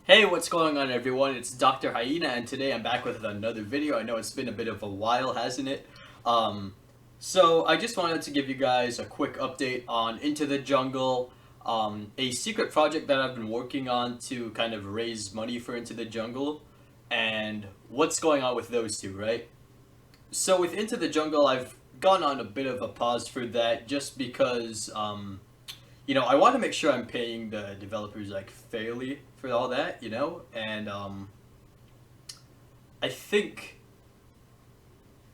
Hey, what's going on everyone? It's Dr. Hyena and today I'm back with another video. I know it's been a bit of a while, hasn't it? Um, so I just wanted to give you guys a quick update on Into the Jungle, a secret project that I've been working on to kind of raise money for Into the Jungle, and what's going on with those two, right? So with Into the Jungle, I've gone on a bit of a pause for that just because I want to make sure I'm paying the developers like fairly for all that, and I think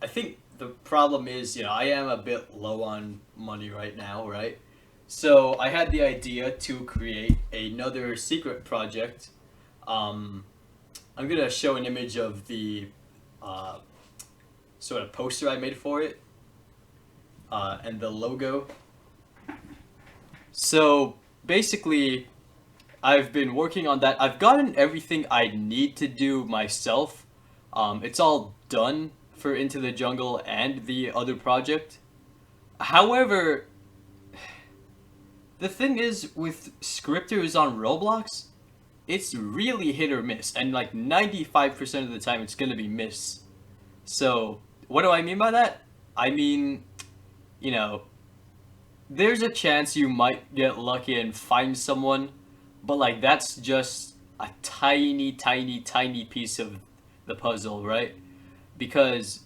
I think the problem is, I am a bit low on money right now, right? So I had the idea to create another secret project. Um, I'm gonna show an image of the uh, sort of poster I made for it and the logo. So basically, I've been working on that. I've gotten everything I need to do myself. It's all done for Into the Jungle and the other project. However, the thing is with scripters on Roblox, it's really hit or miss, and like 95% of the time it's gonna be miss. So, what do I mean by that? I mean, you know, there's a chance you might get lucky and find someone, but like that's just a tiny, tiny, tiny piece of the puzzle, right? Because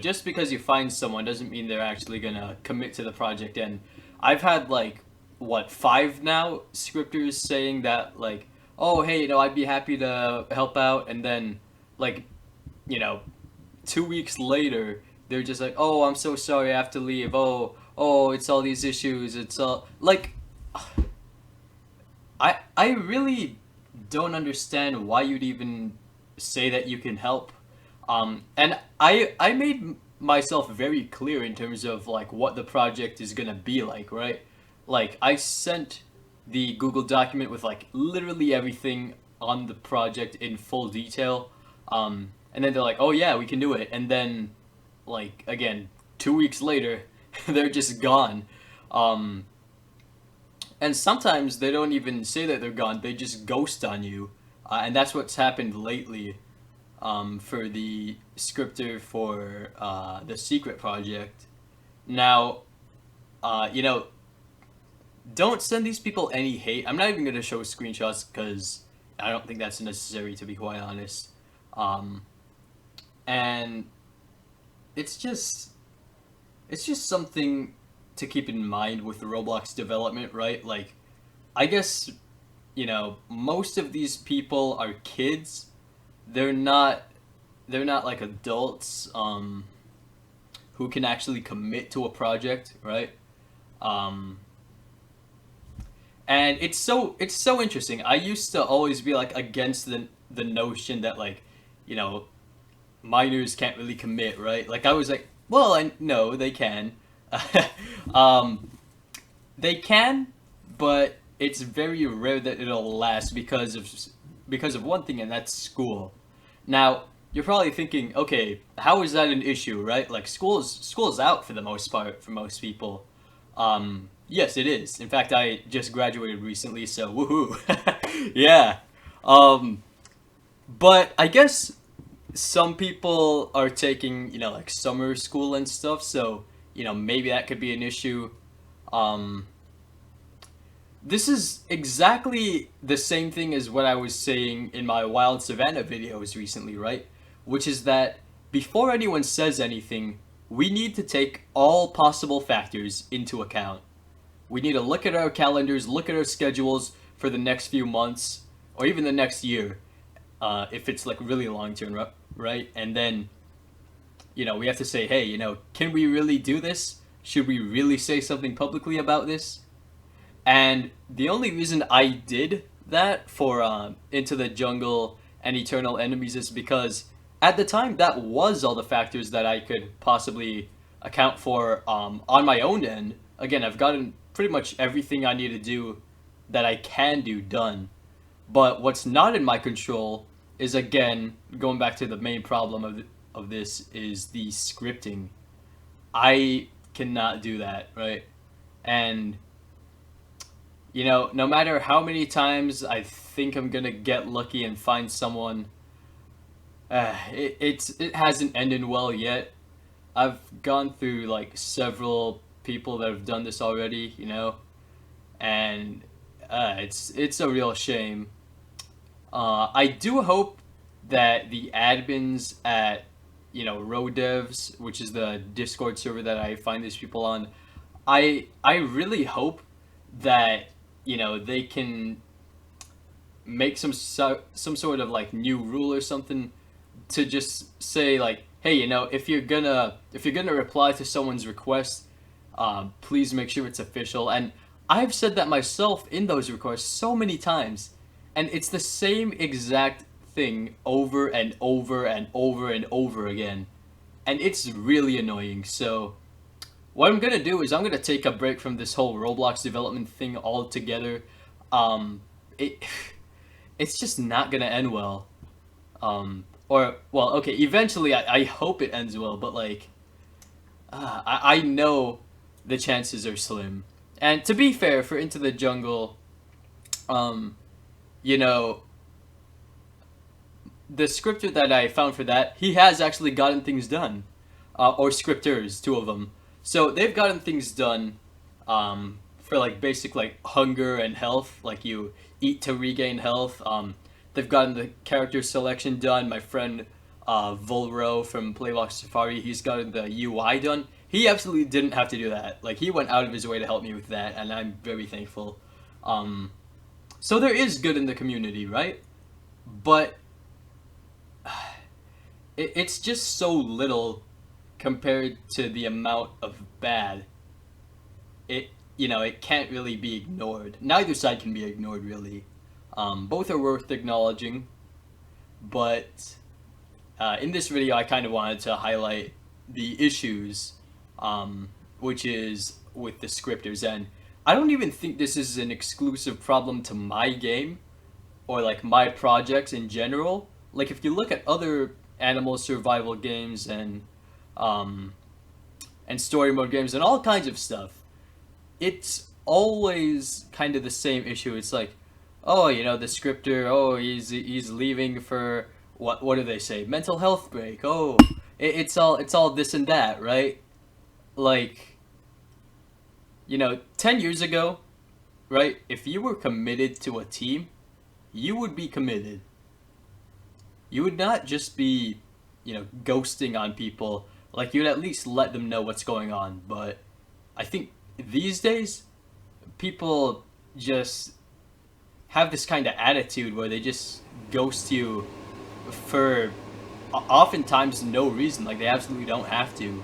just because you find someone doesn't mean they're actually gonna commit to the project. And I've had like what, five now scripters saying that, like, oh hey, I'd be happy to help out, and then like you know 2 weeks later, they're just like, "Oh, I'm so sorry, I have to leave. Oh, it's all these issues. It's all like, I really don't understand why you'd even say that you can help. And I made myself very clear in terms of like what the project is gonna be like, right? Like I sent the Google document with like literally everything on the project in full detail. And then they're like, "Oh yeah, we can do it." And then like again, 2 weeks later, they're just gone. Um, and sometimes they don't even say that they're gone; they just ghost on you, and that's what's happened lately. For the scripter for the secret project. Now, uh, you know, don't send these people any hate. I'm not even gonna show screenshots because I don't think that's necessary, to be quite honest. Um, and it's just it's just something to keep in mind with the Roblox development, right? Like, I guess most of these people are kids. They're not they're not like adults who can actually commit to a project, right? Um, and it's so interesting. I used to always be like against the notion that like you know minors can't really commit, right? Like I was like, well, I no, they can. um, they can, but it's very rare that it'll last because of one thing, and that's school. Now, you're probably thinking, okay, how is that an issue, right? Like school's out for the most part for most people. Yes, it is. In fact, I just graduated recently, so woohoo. Yeah. Um, but I guess some people are taking, like summer school and stuff, so, maybe that could be an issue. Um, This is exactly the same thing as what I was saying in my Wild Savannah videos recently, right? Which is that before anyone says anything, we need to take all possible factors into account. We need to look at our calendars, look at our schedules for the next few months, or even the next year, if it's like really long term, right? And then, we have to say, hey, can we really do this? Should we really say something publicly about this? And the only reason I did that for Into the Jungle and Eternal Enemies is because at the time that was all the factors that I could possibly account for on my own end. Again, I've gotten pretty much everything I need to do that I can do done. But what's not in my control is, again, going back to the main problem of this, is the scripting. I cannot do that, right? And you know, no matter how many times I think I'm gonna get lucky and find someone, it hasn't ended well yet. I've gone through like several people that have done this already, you know, and it's a real shame. I do hope that the admins at Rodevs, which is the Discord server that I find these people on, I really hope that they can make some sort of like new rule or something to just say like, hey, if you're gonna reply to someone's request, please make sure it's official. And I've said that myself in those requests so many times, and it's the same exact thing over and over and over and over again, and it's really annoying. So what I'm gonna do is I'm gonna take a break from this whole Roblox development thing altogether. It it's just not gonna end well. Or well, okay, eventually I hope it ends well, but like, I know the chances are slim. And to be fair, for Into the Jungle, um, you know, the scripter that I found for that, he has actually gotten things done, or scripters, two of them. So they've gotten things done, for like basic like hunger and health, like you eat to regain health. They've gotten the character selection done. My friend Volro from Playbox Safari, he's gotten the UI done. He absolutely didn't have to do that. Like he went out of his way to help me with that, and I'm very thankful. Um, so there is good in the community, right? But it's just so little compared to the amount of bad. It can't really be ignored. Neither side can be ignored, really. Both are worth acknowledging, but in this video I kind of wanted to highlight the issues, which is with the scripters. And I don't even think this is an exclusive problem to my game or like my projects in general. Like if you look at other animal survival games um, and story mode games and all kinds of stuff, it's always kind of the same issue. It's like, oh, the scripter, oh, he's leaving for what do they say? Mental health break. Oh, it's all this and that, right? Like, 10 years ago, right? If you were committed to a team, you would be committed. You would not just be, ghosting on people. Like, you'd at least let them know what's going on. But I think these days, people just have this kind of attitude where they just ghost you for oftentimes no reason. Like, they absolutely don't have to.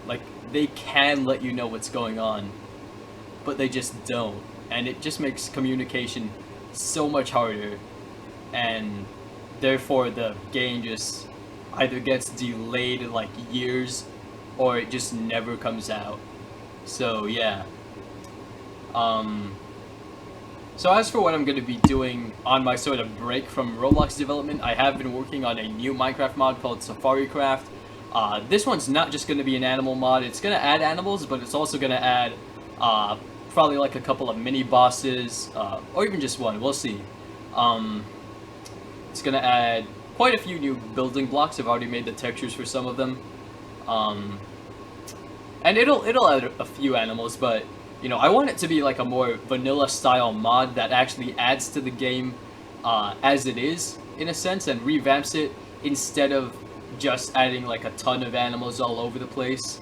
Like, they can let you know what's going on, but they just don't. And it just makes communication so much harder, and therefore the game just either gets delayed like years or it just never comes out. So yeah. So as for what I'm going to be doing on my sort of break from Roblox development, I have been working on a new Minecraft mod called SafariCraft. This one's not just going to be an animal mod. It's going to add animals, but it's also going to add probably like a couple of mini bosses, or even just one. We'll see. It's going to add quite a few new building blocks. I've already made the textures for some of them. And it'll add a few animals, but I want it to be like a more vanilla style mod that actually adds to the game as it is, in a sense, and revamps it instead of just adding like a ton of animals all over the place.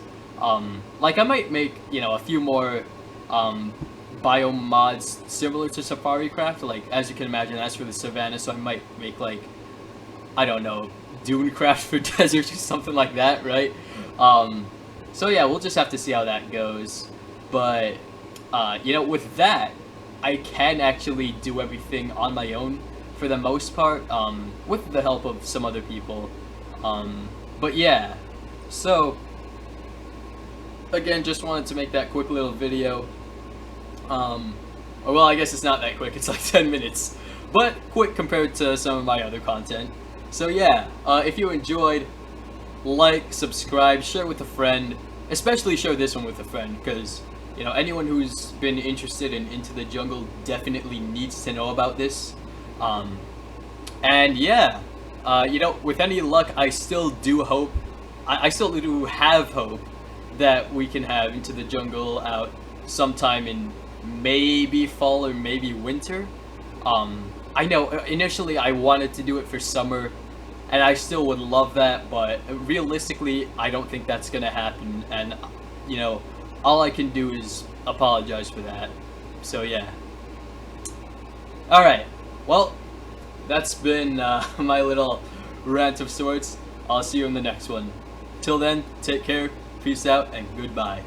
Like I might make, a few more biome mods similar to SafariCraft, like as you can imagine, that's for the savannah, so I might make like, I don't know, DuneCraft for deserts or something like that, right? So yeah, we'll just have to see how that goes. But with that, I can actually do everything on my own for the most part, with the help of some other people. But yeah, so again, just wanted to make that quick little video. Well, I guess it's not that quick, it's like 10 minutes, but quick compared to some of my other content. So yeah, if you enjoyed, like, subscribe, share with a friend, especially share this one with a friend, because you know, anyone who's been interested in Into the Jungle definitely needs to know about this. And yeah, you know, with any luck, I still do hope, I still do have hope that we can have Into the Jungle out sometime in maybe fall or maybe winter. I know initially I wanted to do it for summer, and I still would love that, but realistically, I don't think that's gonna happen. And you know, all I can do is apologize for that. So yeah. All right. Well, that's been my little rant of sorts. I'll see you in the next one. Till then, take care, peace out, and goodbye.